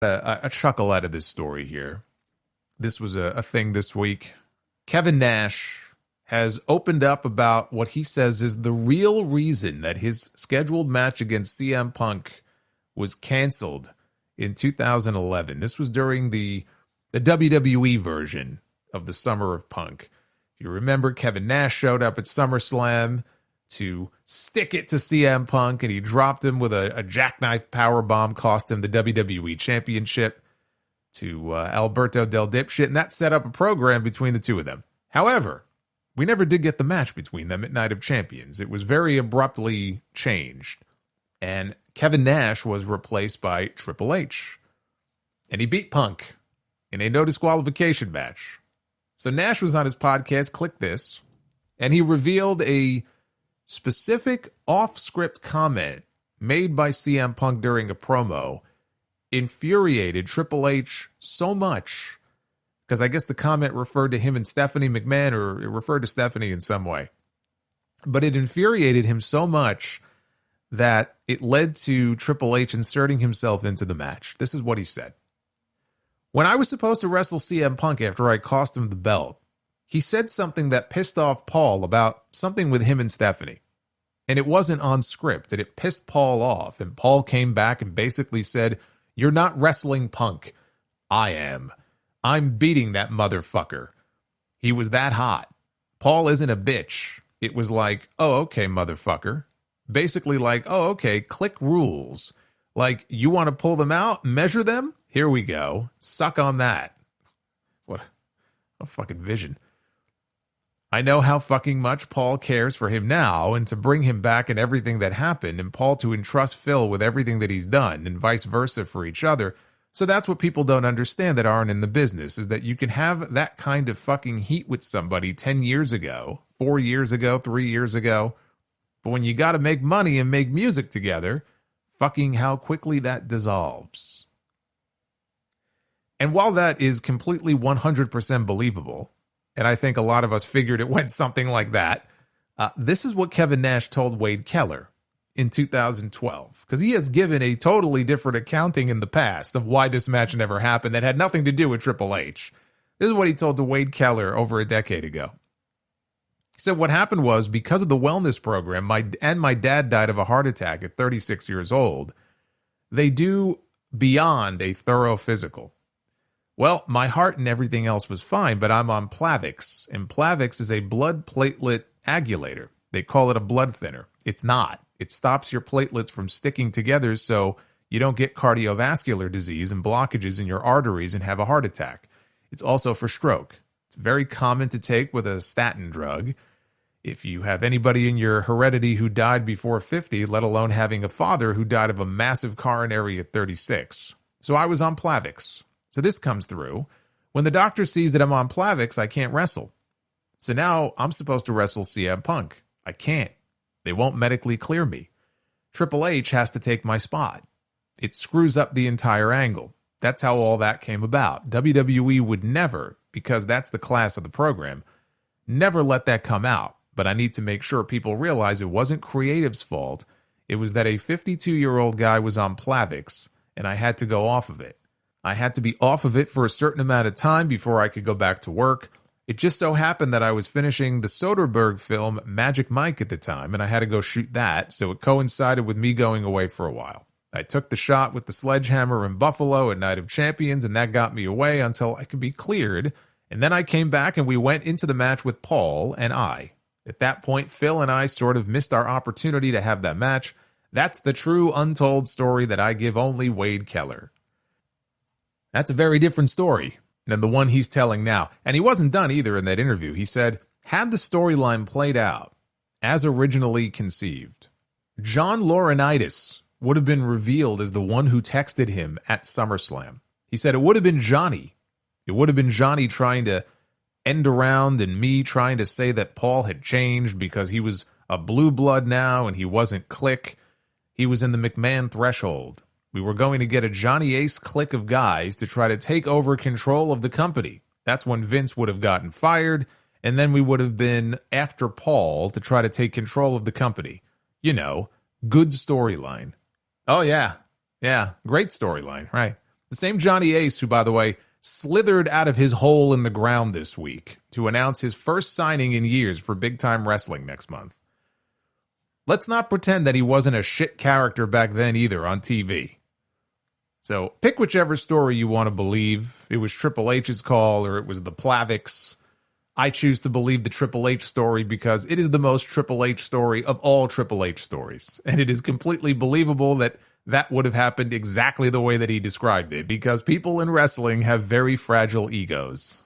A chuckle out of this story here. This was a thing this week. Kevin Nash has opened up about what he says is the real reason that his scheduled match against CM Punk was canceled in 2011. This was during the WWE version of the Summer of Punk. If you remember, Kevin Nash showed up at SummerSlam to stick it to CM Punk, and he dropped him with a jackknife powerbomb, cost him the WWE Championship to Alberto Del Dipshit, and that set up a program between the two of them. However, we never did get the match between them at Night of Champions. It was very abruptly changed, and Kevin Nash was replaced by Triple H, and he beat Punk in a no disqualification match. So Nash was on his podcast, Click This, and he revealed a specific off-script comment made by CM Punk during a promo infuriated Triple H so much, because I guess the comment referred to him and Stephanie McMahon, or it referred to Stephanie in some way. But it infuriated him so much that it led to Triple H inserting himself into the match. This is what he said. When I was supposed to wrestle CM Punk after I cost him the belt, he said something that pissed off Paul about something with him and Stephanie. And it wasn't on script, and it pissed Paul off. And Paul came back and basically said, "You're not wrestling Punk. I am. I'm beating that motherfucker." He was that hot. Paul isn't a bitch. It was like, "Oh, okay, motherfucker." Basically like, "Oh, okay, click rules. Like, you want to pull them out, measure them? Here we go. Suck on that." What a fucking vision. I know how fucking much Paul cares for him now, and to bring him back and everything that happened, and Paul to entrust Phil with everything that he's done, and vice versa for each other. So that's what people don't understand that aren't in the business, is that you can have that kind of fucking heat with somebody 10 years ago, 4 years ago, 3 years ago. But when you got to make money and make music together, fucking how quickly that dissolves. And while that is completely 100% believable, and I think a lot of us figured it went something like that, this is what Kevin Nash told Wade Keller in 2012, because he has given a totally different accounting in the past of why this match never happened that had nothing to do with Triple H. This is what he told to Wade Keller over a decade ago. He said what happened was, because of the wellness program, my dad died of a heart attack at 36 years old. They do beyond a thorough physical. Well, my heart and everything else was fine, but I'm on Plavix, and Plavix is a blood platelet agulator. They call it a blood thinner. It's not. It stops your platelets from sticking together so you don't get cardiovascular disease and blockages in your arteries and have a heart attack. It's also for stroke. It's very common to take with a statin drug. If you have anybody in your heredity who died before 50, let alone having a father who died of a massive coronary at 36. So I was on Plavix. So this comes through. When the doctor sees that I'm on Plavix, I can't wrestle. So now I'm supposed to wrestle CM Punk. I can't. They won't medically clear me. Triple H has to take my spot. It screws up the entire angle. That's how all that came about. WWE would never, because that's the class of the program, never let that come out. But I need to make sure people realize it wasn't creative's fault. It was that a 52-year-old guy was on Plavix, and I had to go off of it. I had to be off of it for a certain amount of time before I could go back to work. It just so happened that I was finishing the Soderbergh film Magic Mike at the time, and I had to go shoot that, so it coincided with me going away for a while. I took the shot with the sledgehammer in Buffalo at Night of Champions, and that got me away until I could be cleared, and then I came back and we went into the match with Paul and I. At that point, Phil and I sort of missed our opportunity to have that match. That's the true untold story that I give only Wade Keller. That's a very different story than the one he's telling now. And he wasn't done either in that interview. He said, had the storyline played out as originally conceived, John Laurinaitis would have been revealed as the one who texted him at SummerSlam. He said it would have been Johnny. It would have been Johnny trying to end around and me trying to say that Paul had changed because he was a blue blood now and he wasn't Click. He was in the McMahon threshold. We were going to get a Johnny Ace clique of guys to try to take over control of the company. That's when Vince would have gotten fired, and then we would have been after Paul to try to take control of the company. You know, good storyline. Oh, yeah. Yeah, great storyline, right? The same Johnny Ace who, by the way, slithered out of his hole in the ground this week to announce his first signing in years for Big Time Wrestling next month. Let's not pretend that he wasn't a shit character back then either on TV. So pick whichever story you want to believe. It was Triple H's call or it was the Plaviks. I choose to believe the Triple H story because it is the most Triple H story of all Triple H stories. And it is completely believable that that would have happened exactly the way that he described it because people in wrestling have very fragile egos.